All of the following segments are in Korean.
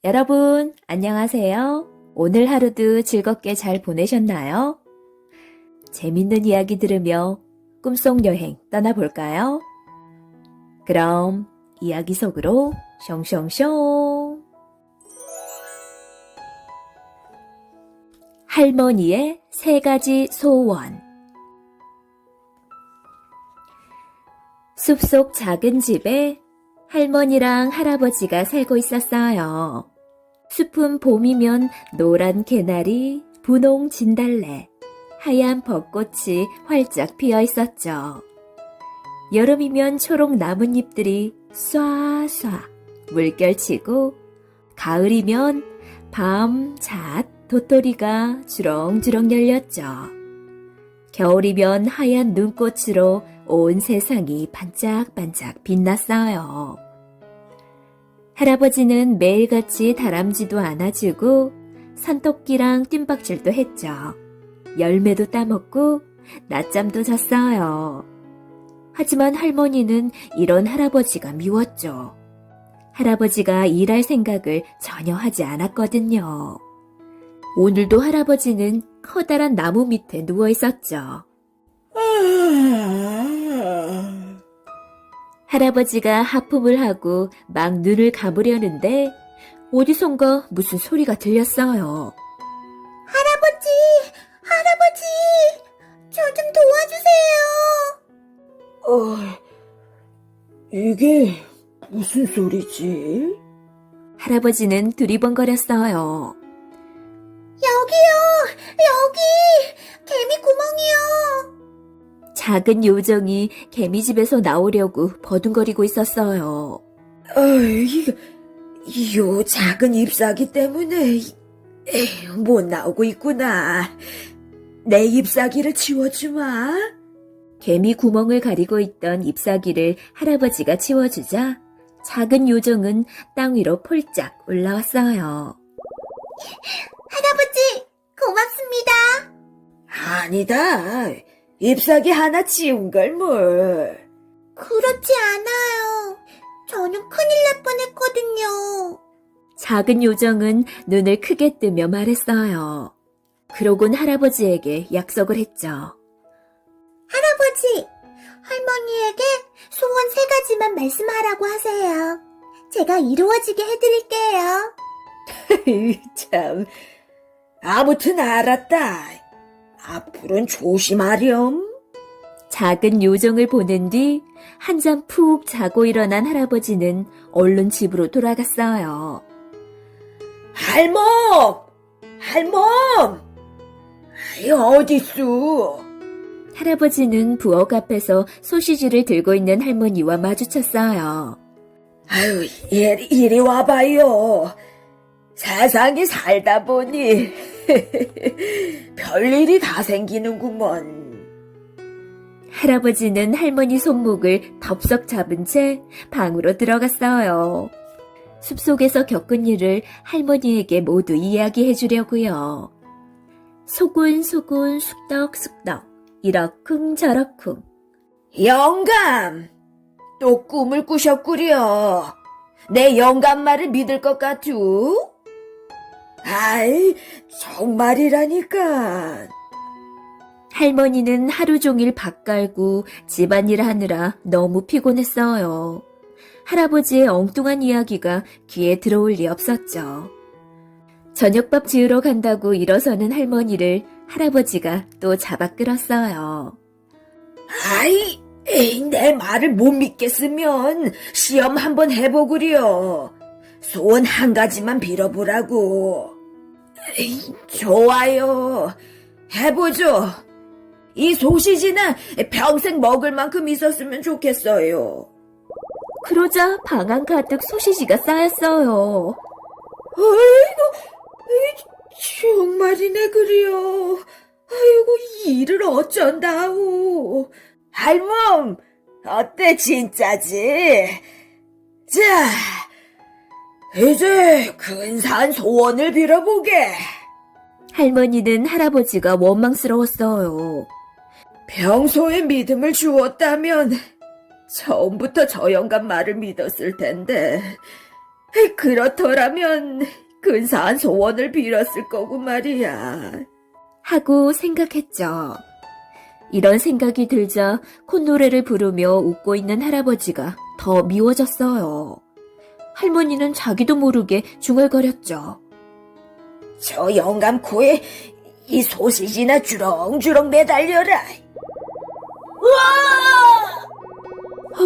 여러분, 안녕하세요. 오늘 하루도 즐겁게 잘 보내셨나요? 재밌는 이야기 들으며 꿈속 여행 떠나볼까요? 그럼 이야기 속으로 숑숑숑. 할머니의 3가지 소원. 숲속 작은 집에 할머니랑 할아버지가 살고 있었어요. 숲은 봄이면 노란 개나리, 분홍 진달래, 하얀 벚꽃이 활짝 피어 있었죠. 여름이면 초록 나뭇잎들이 쏴쏴 물결치고, 가을이면 밤, 잣, 도토리가 주렁주렁 열렸죠. 겨울이면 하얀 눈꽃으로 온 세상이 반짝반짝 빛났어요. 할아버지는 매일같이 다람쥐도 안아주고 산토끼랑 뜀박질도 했죠. 열매도 따먹고 낮잠도 잤어요. 하지만 할머니는 이런 할아버지가 미웠죠. 할아버지가 일할 생각을 전혀 하지 않았거든요. 오늘도 할아버지는 커다란 나무 밑에 누워 있었죠. 할아버지가 하품을 하고 막 눈을 감으려는데 어디선가 무슨 소리가 들렸어요. 할아버지, 저 좀 도와주세요. 이게 무슨 소리지? 할아버지는 두리번거렸어요. 여기, 개미 구멍이요. 작은 요정이 개미집에서 나오려고 버둥거리고 있었어요. 요 작은 잎사귀 때문에 못 나오고 있구나. 내 잎사귀를 치워주마. 개미 구멍을 가리고 있던 잎사귀를 할아버지가 치워주자 작은 요정은 땅 위로 폴짝 올라왔어요. 할아버지, 고맙습니다. 아니다. 잎사귀 하나 치운 걸 뭘. 그렇지 않아요. 저는 큰일 날 뻔했거든요. 작은 요정은 눈을 크게 뜨며 말했어요. 그러곤 할아버지에게 약속을 했죠. 할아버지, 할머니에게 소원 3가지만 말씀하라고 하세요. 제가 이루어지게 해드릴게요. 참. 아무튼 알았다. 앞으로는 조심하렴. 작은 요정을 보낸 뒤 한잠 푹 자고 일어난 할아버지는 얼른 집으로 돌아갔어요. 할멈! 어딨어? 할아버지는 부엌 앞에서 소시지를 들고 있는 할머니와 마주쳤어요. 아유, 이리 와봐요. 세상에 살다 보니 별일이 다 생기는구먼. 할아버지는 할머니 손목을 덥석 잡은 채 방으로 들어갔어요. 숲속에서 겪은 일을 할머니에게 모두 이야기해 주려고요. 소곤소곤 쑥덕쑥덕 이러쿵저러쿵. 영감! 또 꿈을 꾸셨구려. 내 영감 말을 믿을 것 같으? 아이, 정말이라니까. 할머니는 하루 종일 밥 갈고 집안일 하느라 너무 피곤했어요. 할아버지의 엉뚱한 이야기가 귀에 들어올 리 없었죠. 저녁밥 지으러 간다고 일어서는 할머니를 할아버지가 또 잡아 끌었어요. 아이, 내 말을 못 믿겠으면 시험 한번 해보구려. 소원 1가지만 빌어보라고. 좋아요. 해보죠. 이 소시지는 평생 먹을 만큼 있었으면 좋겠어요. 그러자 방 안 가득 소시지가 쌓였어요. 정말이네 그려. 아이고, 일을 어쩐다오. 할멈, 어때 진짜지? 자, 이제 근사한 소원을 빌어보게. 할머니는 할아버지가 원망스러웠어요. 평소에 믿음을 주었다면 처음부터 저 영감 말을 믿었을 텐데 그렇더라면 근사한 소원을 빌었을 거고 말이야. 하고 생각했죠. 이런 생각이 들자 콧노래를 부르며 웃고 있는 할아버지가 더 미워졌어요. 할머니는 자기도 모르게 중얼거렸죠. 저 영감코에 이 소시지나 주렁주렁 매달려라.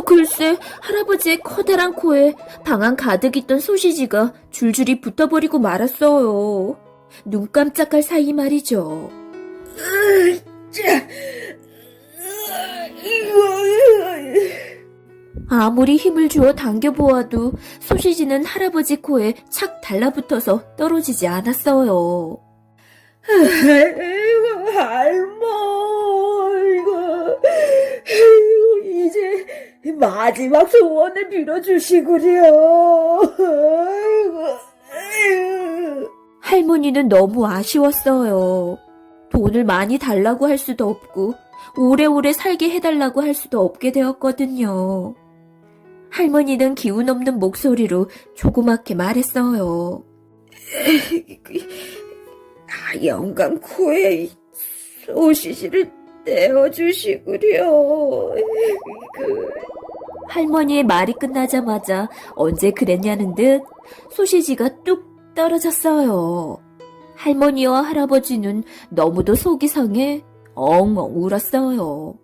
글쎄 할아버지의 커다란 코에 방안 가득 있던 소시지가 줄줄이 붙어버리고 말았어요. 눈 깜짝할 사이 말이죠. 아무리 힘을 주어 당겨보아도 소시지는 할아버지 코에 착 달라붙어서 떨어지지 않았어요. 아이고, 할머, 이제 마지막 소원을 빌어주시구려. 할머니는 너무 아쉬웠어요. 돈을 많이 달라고 할 수도 없고 오래오래 살게 해달라고 할 수도 없게 되었거든요. 할머니는 기운 없는 목소리로 조그맣게 말했어요. 영감 코에 소시지를 떼어주시구려. 할머니의 말이 끝나자마자 언제 그랬냐는 듯 소시지가 뚝 떨어졌어요. 할머니와 할아버지는 너무도 속이 상해 엉엉 울었어요.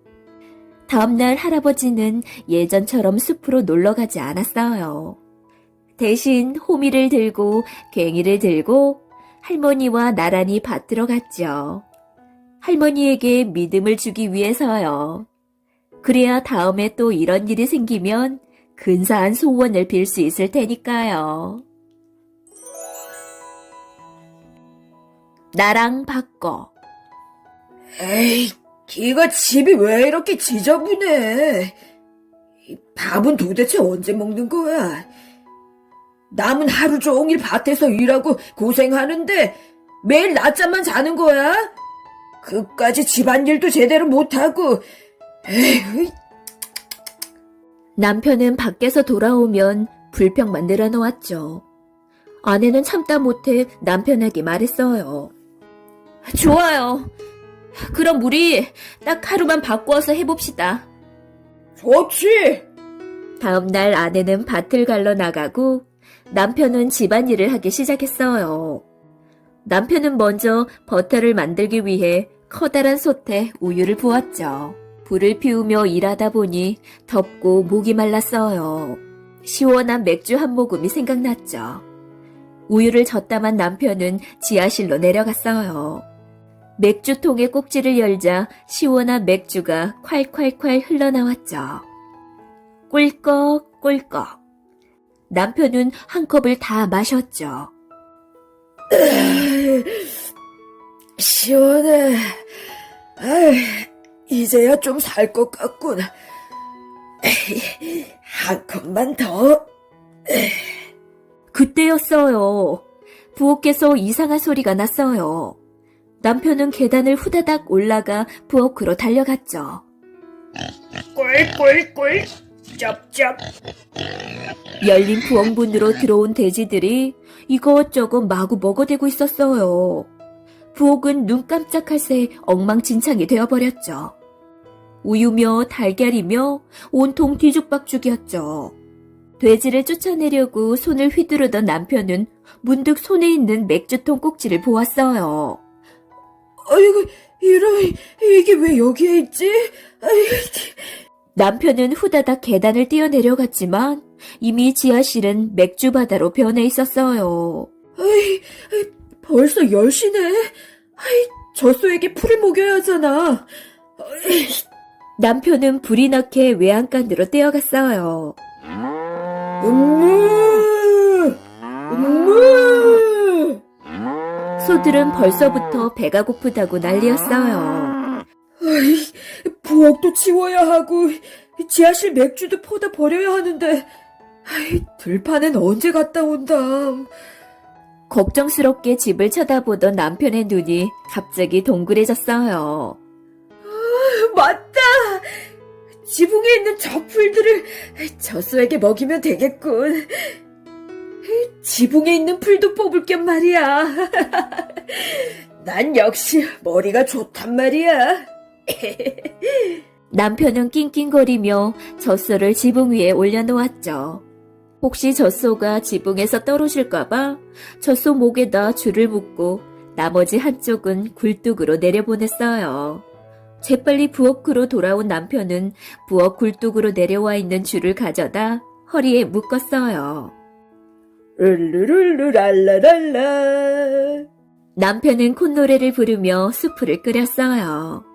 다음날 할아버지는 예전처럼 숲으로 놀러가지 않았어요. 대신 호미를 들고 괭이를 들고 할머니와 나란히 밭으로 갔죠. 할머니에게 믿음을 주기 위해서요. 그래야 다음에 또 이런 일이 생기면 근사한 소원을 빌 수 있을 테니까요. 나랑 바꿔. 에이, 기가 집이 왜 이렇게 지저분해? 이 밥은 도대체 언제 먹는 거야? 남은 하루 종일 밭에서 일하고 고생하는데 매일 낮잠만 자는 거야? 그까지 집안일도 제대로 못하고. 에이, 남편은 밖에서 돌아오면 불평만 늘어놓았죠. 아내는 참다 못해 남편에게 말했어요. 좋아요. 그럼 우리 딱 하루만 바꾸어서 해봅시다. 좋지. 다음 날 아내는 밭을 갈러 나가고 남편은 집안일을 하기 시작했어요. 남편은 먼저 버터를 만들기 위해 커다란 솥에 우유를 부었죠. 불을 피우며 일하다 보니 덥고 목이 말랐어요. 시원한 맥주 한 모금이 생각났죠. 우유를 젓다만 남편은 지하실로 내려갔어요. 맥주통의 꼭지를 열자 시원한 맥주가 콸콸콸 흘러나왔죠. 꿀꺽꿀꺽. 남편은 한 컵을 다 마셨죠. 시원해. 이제야 좀 살 것 같군. 한 컵만 더. 그때였어요. 부엌에서 이상한 소리가 났어요. 남편은 계단을 후다닥 올라가 부엌으로 달려갔죠. 꿀꿀꿀. 짭짭. 열린 부엌 문으로 들어온 돼지들이 이것저것 마구 먹어대고 있었어요. 부엌은 눈 깜짝할 새 엉망진창이 되어버렸죠. 우유며 달걀이며 온통 뒤죽박죽이었죠. 돼지를 쫓아내려고 손을 휘두르던 남편은 문득 손에 있는 맥주통 꼭지를 보았어요. 아이고, 이게 왜 여기에 있지? 남편은 후다닥 계단을 뛰어내려갔지만 이미 지하실은 맥주바다로 변해 있었어요. 벌써 10시네. 젖소에게 풀을 먹여야 하잖아. 남편은 불이 나게 외양간으로 뛰어갔어요. 음무! 소들은 벌써부터 배가 고프다고 난리였어요. 부엌도 치워야 하고 지하실 맥주도 퍼다 버려야 하는데 들판엔 언제 갔다 온다. 걱정스럽게 집을 쳐다보던 남편의 눈이 갑자기 동그래졌어요. 맞다! 지붕에 있는 저 풀들을 젖소에게 먹이면 되겠군. 지붕에 있는 풀도 뽑을 겸 말이야. 난 역시 머리가 좋단 말이야. 남편은 낑낑거리며 젖소를 지붕 위에 올려놓았죠. 혹시 젖소가 지붕에서 떨어질까봐 젖소 목에다 줄을 묶고 나머지 한쪽은 굴뚝으로 내려보냈어요. 재빨리 부엌으로 돌아온 남편은 부엌 굴뚝으로 내려와 있는 줄을 가져다 허리에 묶었어요. 룰루룰루랄라랄라. 남편은 콧노래를 부르며 수프를 끓였어요.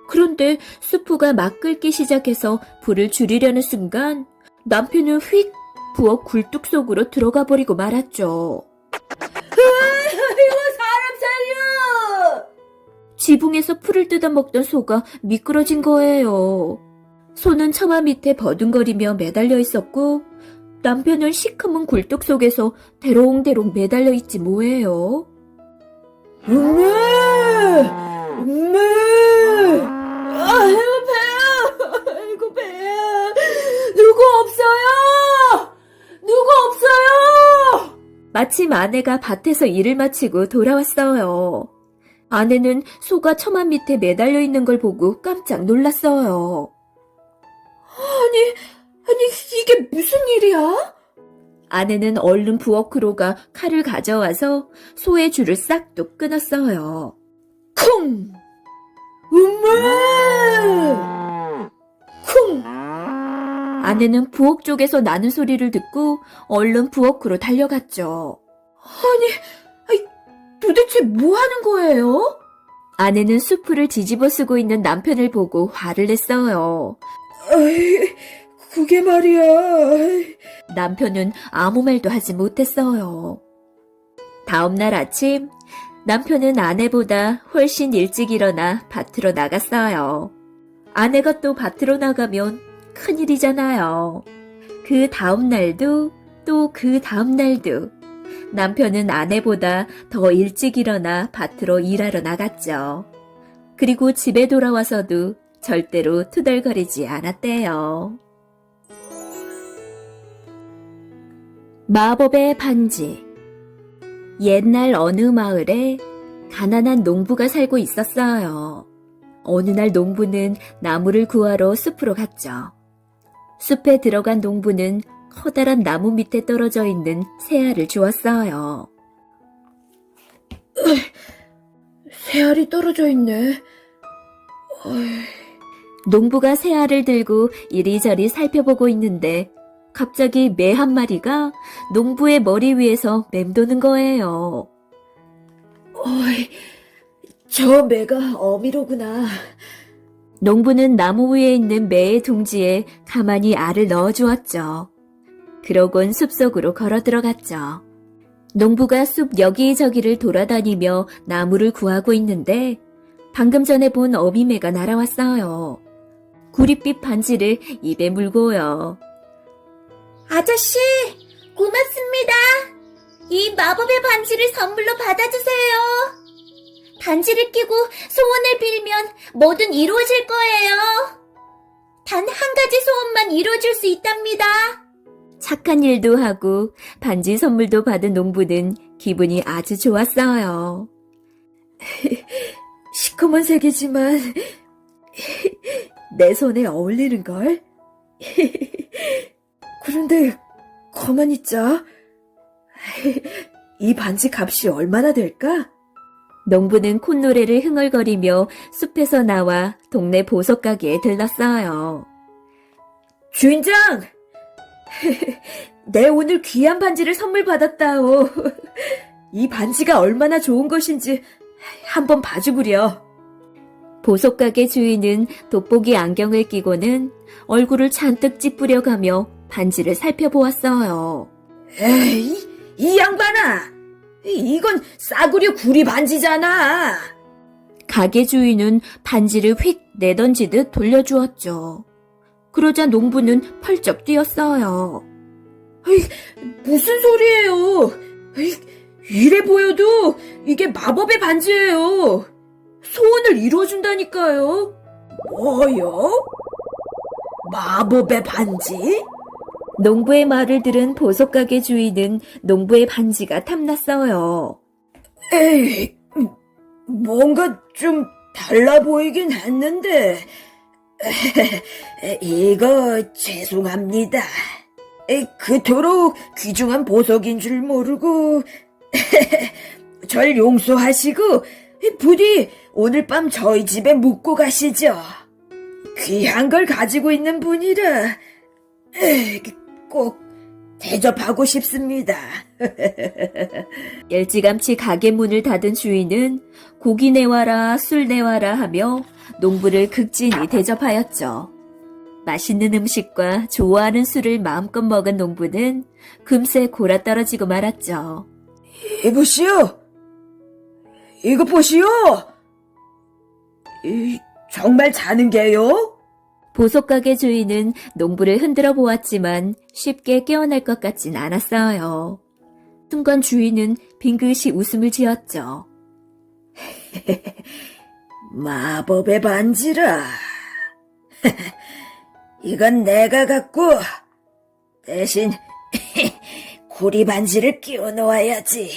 그런데 수프가 막 끓기 시작해서 불을 줄이려는 순간 남편은 휙 부엌 굴뚝 속으로 들어가 버리고 말았죠. 이거 사람 살려! 지붕에서 풀을 뜯어먹던 소가 미끄러진 거예요. 소는 처마 밑에 버둥거리며 매달려 있었고 남편은 시커먼 굴뚝 속에서 대롱대롱 매달려 있지 뭐예요. 엄마! 엄마! 아이고 배야! 아이고 배야! 누구 없어요! 누구 없어요! 마침 아내가 밭에서 일을 마치고 돌아왔어요. 아내는 소가 처마 밑에 매달려 있는 걸 보고 깜짝 놀랐어요. 아니 이게 무슨 일이야? 아내는 얼른 부엌으로 가 칼을 가져와서 소의 줄을 싹둑 끊었어요. 쿵! 엄마! 쿵! 아내는 부엌 쪽에서 나는 소리를 듣고 얼른 부엌으로 달려갔죠. 아니, 도대체 뭐 하는 거예요? 아내는 수프를 뒤집어 쓰고 있는 남편을 보고 화를 냈어요. 아이, 그게 말이야. 남편은 아무 말도 하지 못했어요. 다음날 아침, 남편은 아내보다 훨씬 일찍 일어나 밭으로 나갔어요. 아내가 또 밭으로 나가면 큰일이잖아요. 그 다음날도 또 그 다음날도 남편은 아내보다 더 일찍 일어나 밭으로 일하러 나갔죠. 그리고 집에 돌아와서도 절대로 투덜거리지 않았대요. 마법의 반지. 옛날 어느 마을에 가난한 농부가 살고 있었어요. 어느 날 농부는 나무를 구하러 숲으로 갔죠. 숲에 들어간 농부는 커다란 나무 밑에 떨어져 있는 새알을 주었어요. 새알이 떨어져 있네. 농부가 새알을 들고 이리저리 살펴보고 있는데 갑자기 매 한 마리가 농부의 머리 위에서 맴도는 거예요. 어이, 저 매가 어미로구나. 농부는 나무 위에 있는 매의 둥지에 가만히 알을 넣어주었죠. 그러곤 숲속으로 걸어 들어갔죠. 농부가 숲 여기저기를 돌아다니며 나무를 구하고 있는데 방금 전에 본 어미매가 날아왔어요. 구릿빛 반지를 입에 물고요. 아저씨, 고맙습니다. 이 마법의 반지를 선물로 받아주세요. 반지를 끼고 소원을 빌면 뭐든 이루어질 거예요. 단 한 가지 소원만 이루어질 수 있답니다. 착한 일도 하고 반지 선물도 받은 농부는 기분이 아주 좋았어요. 시커먼 색이지만 내 손에 어울리는걸? 그런데 가만히 있자. 이 반지 값이 얼마나 될까? 농부는 콧노래를 흥얼거리며 숲에서 나와 동네 보석 가게에 들렀어요. 주인장! 내 오늘 귀한 반지를 선물 받았다오. 이 반지가 얼마나 좋은 것인지 한번 봐주구려. 보석 가게 주인은 돋보기 안경을 끼고는 얼굴을 잔뜩 찌푸려가며 반지를 살펴보았어요. 에이, 이 양반아! 이건 싸구려 구리 반지잖아. 가게 주인은 반지를 휙 내던지듯 돌려주었죠. 그러자 농부는 펄쩍 뛰었어요. 무슨 소리예요? 이래 보여도 이게 마법의 반지예요. 소원을 이루어준다니까요. 뭐요? 마법의 반지? 농부의 말을 들은 보석가게 주인은 농부의 반지가 탐났어요. 에이, 뭔가 좀 달라 보이긴 했는데, 이거 죄송합니다. 그토록 귀중한 보석인 줄 모르고, 절 용서하시고, 부디 오늘 밤 저희 집에 묵고 가시죠. 귀한 걸 가지고 있는 분이라, 꼭 대접하고 싶습니다. 일찌감치 가게 문을 닫은 주인은 고기 내와라, 술 내와라 하며 농부를 극진히 대접하였죠. 맛있는 음식과 좋아하는 술을 마음껏 먹은 농부는 금세 골아떨어지고 말았죠. 이보시오! 이거 보시오! 정말 자는 게요? 보석가게 주인은 농부를 흔들어 보았지만 쉽게 깨어날 것 같진 않았어요. 순간 주인은 빙긋이 웃음을 지었죠. 마법의 반지라. 이건 내가 갖고 대신 구리 반지를 끼워 놓아야지.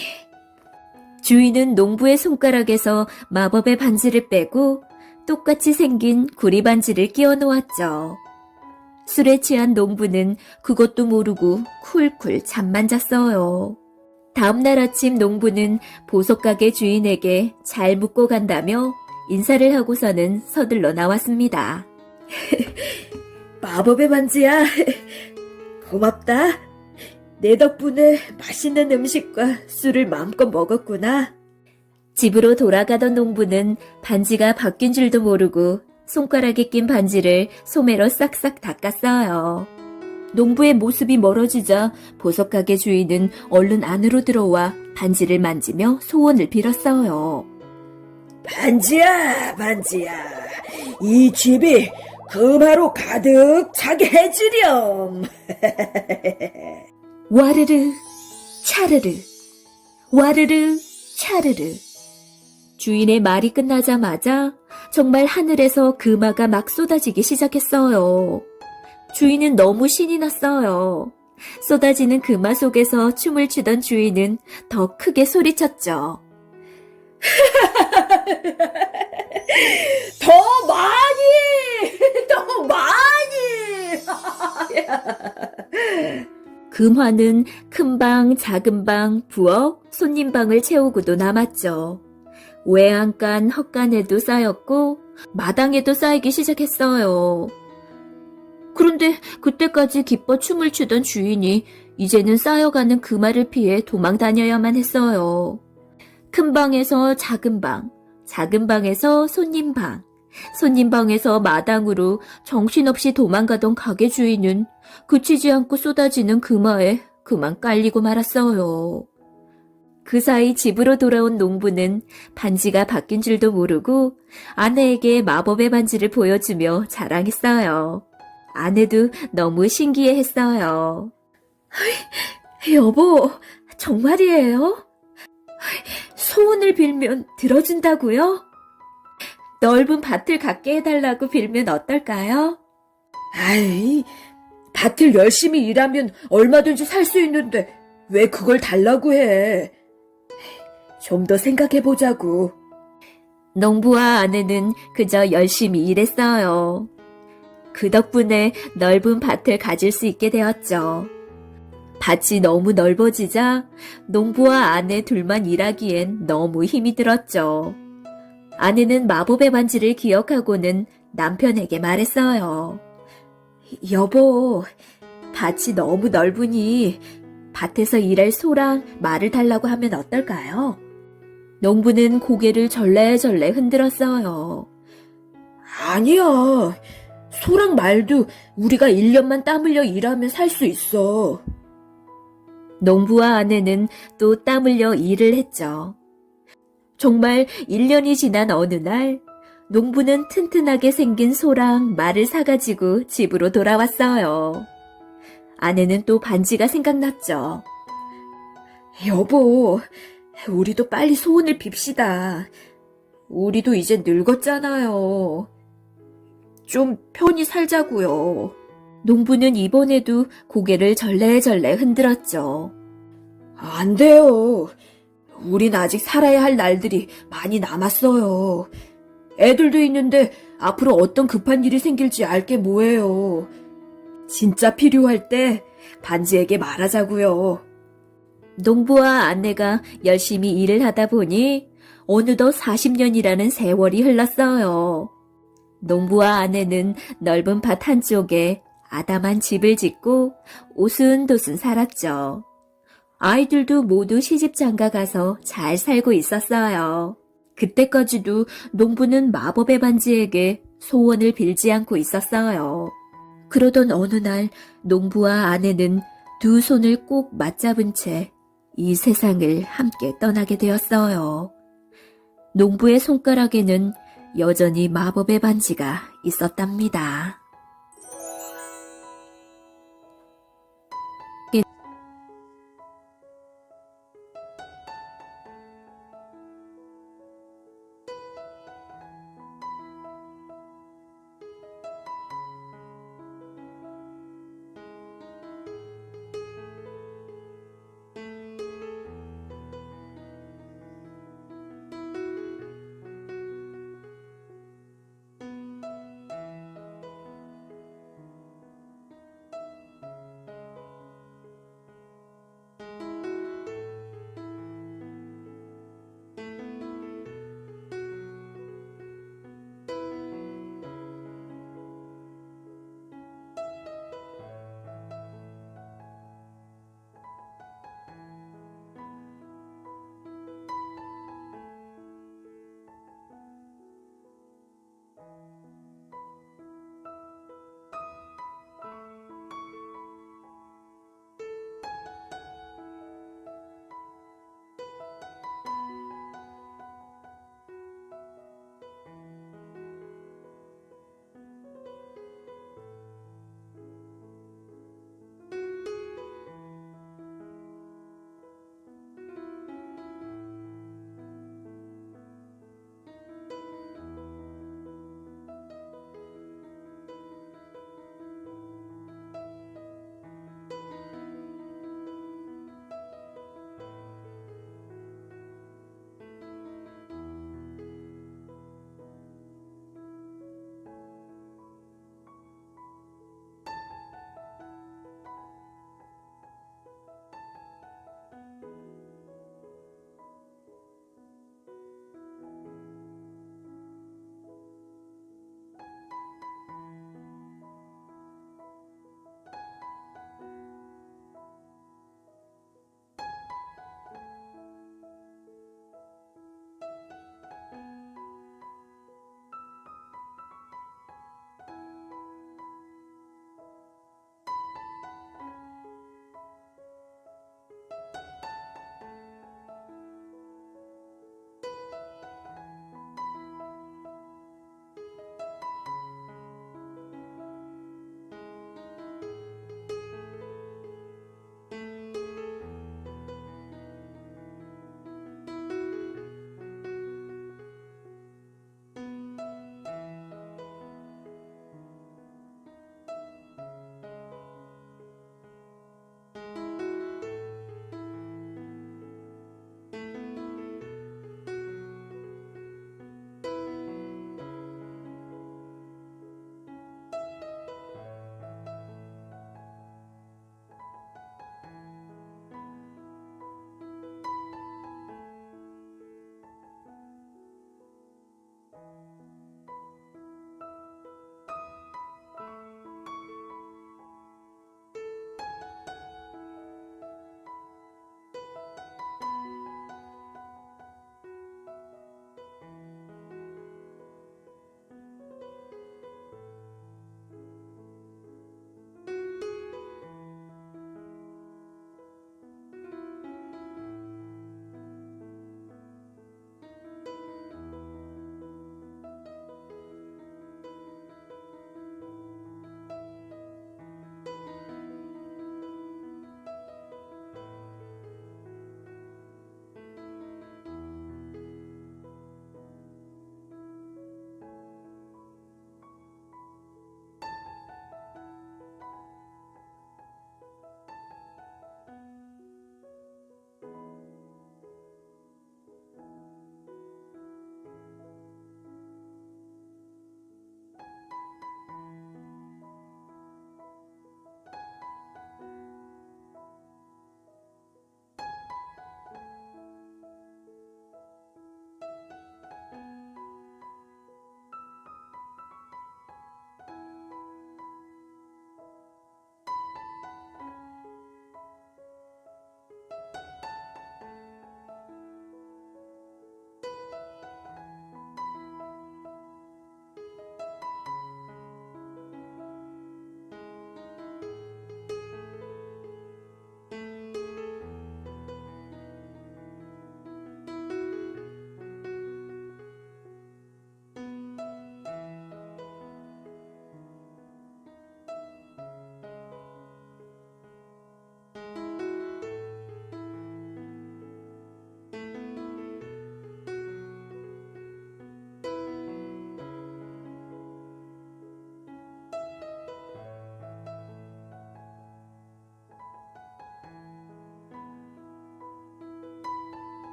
주인은 농부의 손가락에서 마법의 반지를 빼고 똑같이 생긴 구리 반지를 끼워 놓았죠. 술에 취한 농부는 그것도 모르고 쿨쿨 잠만 잤어요. 다음날 아침 농부는 보석가게 주인에게 잘 묵고 간다며 인사를 하고서는 서둘러 나왔습니다. 마법의 반지야. 고맙다. 내 덕분에 맛있는 음식과 술을 마음껏 먹었구나. 집으로 돌아가던 농부는 반지가 바뀐 줄도 모르고 손가락에 낀 반지를 소매로 싹싹 닦았어요. 농부의 모습이 멀어지자 보석가게 주인은 얼른 안으로 들어와 반지를 만지며 소원을 빌었어요. 반지야, 반지야. 이 집이 금화로 가득 차게 해주렴. 와르르 차르르 와르르 차르르. 주인의 말이 끝나자마자 정말 하늘에서 금화가 막 쏟아지기 시작했어요. 주인은 너무 신이 났어요. 쏟아지는 금화 속에서 춤을 추던 주인은 더 크게 소리쳤죠. 더 많이! 더 많이! 금화는 큰 방, 작은 방, 부엌, 손님방을 채우고도 남았죠. 외양간, 헛간에도 쌓였고 마당에도 쌓이기 시작했어요. 그런데 그때까지 기뻐 춤을 추던 주인이 이제는 쌓여가는 금화를 피해 도망 다녀야만 했어요. 큰 방에서 작은 방, 작은 방에서 손님방, 손님방에서 마당으로 정신없이 도망가던 가게 주인은 그치지 않고 쏟아지는 금화에 그만 깔리고 말았어요. 그 사이 집으로 돌아온 농부는 반지가 바뀐 줄도 모르고 아내에게 마법의 반지를 보여주며 자랑했어요. 아내도 너무 신기해했어요. 여보, 정말이에요? 소원을 빌면 들어준다고요? 넓은 밭을 갖게 해달라고 빌면 어떨까요? 아이, 밭을 열심히 일하면 얼마든지 살 수 있는데 왜 그걸 달라고 해? 좀 더 생각해보자고. 농부와 아내는 그저 열심히 일했어요. 그 덕분에 넓은 밭을 가질 수 있게 되었죠. 밭이 너무 넓어지자 농부와 아내 둘만 일하기엔 너무 힘이 들었죠. 아내는 마법의 반지를 기억하고는 남편에게 말했어요. 여보, 밭이 너무 넓으니 밭에서 일할 소랑 말을 달라고 하면 어떨까요? 농부는 고개를 절레절레 흔들었어요. 아니야. 소랑 말도 우리가 1년만 땀 흘려 일하면 살 수 있어. 농부와 아내는 또 땀 흘려 일을 했죠. 정말 1년이 지난 어느 날 농부는 튼튼하게 생긴 소랑 말을 사가지고 집으로 돌아왔어요. 아내는 또 반지가 생각났죠. 여보, 우리도 빨리 소원을 빕시다. 우리도 이제 늙었잖아요. 좀 편히 살자고요. 농부는 이번에도 고개를 절레절레 흔들었죠. 안 돼요. 우린 아직 살아야 할 날들이 많이 남았어요. 애들도 있는데 앞으로 어떤 급한 일이 생길지 알 게 뭐예요. 진짜 필요할 때 반지에게 말하자고요. 농부와 아내가 열심히 일을 하다 보니 어느덧 40년이라는 세월이 흘렀어요. 농부와 아내는 넓은 밭 한쪽에 아담한 집을 짓고 오순도순 살았죠. 아이들도 모두 시집 장가 가서 잘 살고 있었어요. 그때까지도 농부는 마법의 반지에게 소원을 빌지 않고 있었어요. 그러던 어느 날 농부와 아내는 두 손을 꼭 맞잡은 채 이 세상을 함께 떠나게 되었어요. 농부의 손가락에는 여전히 마법의 반지가 있었답니다.